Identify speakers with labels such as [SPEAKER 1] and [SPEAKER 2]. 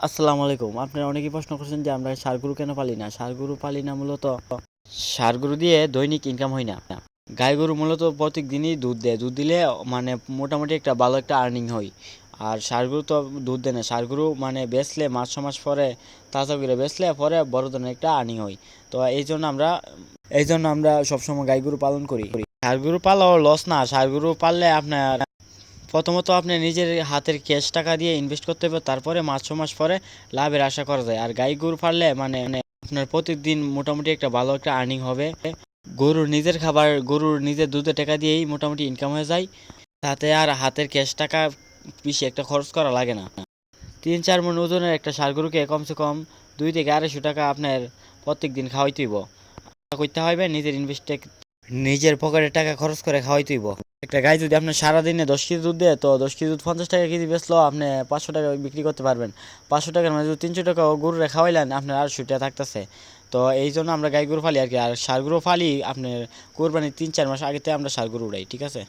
[SPEAKER 1] আসসালামু আলাইকুম। আপনারা অনেকেই প্রশ্ন করছেন যে আমরা ষাঁড় গরু কেন পালি না? ষাঁড় গরু পালি না মূলত ষাঁড় গরু দিয়ে দৈনিক ইনকাম হয় না। গাই গরু মূলত প্রত্যেকদিনই দুধ দেয়। দুধ দিলে মানে মোটামুটি একটা ভালো একটা আর্নিং হয়। আর ষাঁড় গরু তো দুধ দেয় না। ষাঁড় গরু মানে বেচলে মাস ৬ মাস পরে তাজা করে বেচলে পরে বড় ধরনের একটা আর্নিং হয়। তো এই জন্য আমরা সবসময় গাই গরু পালন করি। ষাঁড় গরু পালাও লস না। ষাঁড় গরু পাললে আপনার প্রথমত আপনি নিজের হাতের ক্যাশ টাকা দিয়ে ইনভেস্ট করতে হবে, তারপরে মাস ৬ মাস পরে লাভের আশা করা যায়। আর গাই গরু পাললে মানে আপনার প্রতিদিন মোটামুটি একটা ভালো একটা আর্নিং হবে। গরুর নিজের খাবার, গরুর নিজের দুধের টাকা দিয়েই মোটামুটি ইনকাম হয়ে যায়। তাতে আর হাতের ক্যাশ টাকা বেশি একটা খরচ করা লাগে না। ৩-৪ মণ ওজনের একটা ষাঁড় গরুকে কমসে কম ২ থেকে ২৫০ টাকা আপনার প্রত্যেক দিন খাওয়াইতে হইব। করতে হবে নিজের ইনভেস্টে, নিজের পকেটের টাকা খরচ করে খাওয়াইতে হইব। একটা গাই যদি আপনার সারাদিনে ১০ কেজি দুধ দেয়, তো ১০ কেজি দুধ ৫০ টাকা কেজি বেচলেও আপনি ৫০০ টাকা বিক্রি করতে পারবেন। ৫০০ টাকার মধ্যে যদি ৩০০ টাকা গরুরে খাওয়াইলেন, আপনার ৮০০ টাকা থাকতেছে। তো এই জন্য আমরা গাই গরু ফালি আর কি। আর ষাঁড় গরু ফালি আপনার কোরবানির ৩-৪ মাস আগে থেকে আমরা ষাঁড় গরু উড়াই, ঠিক আছে।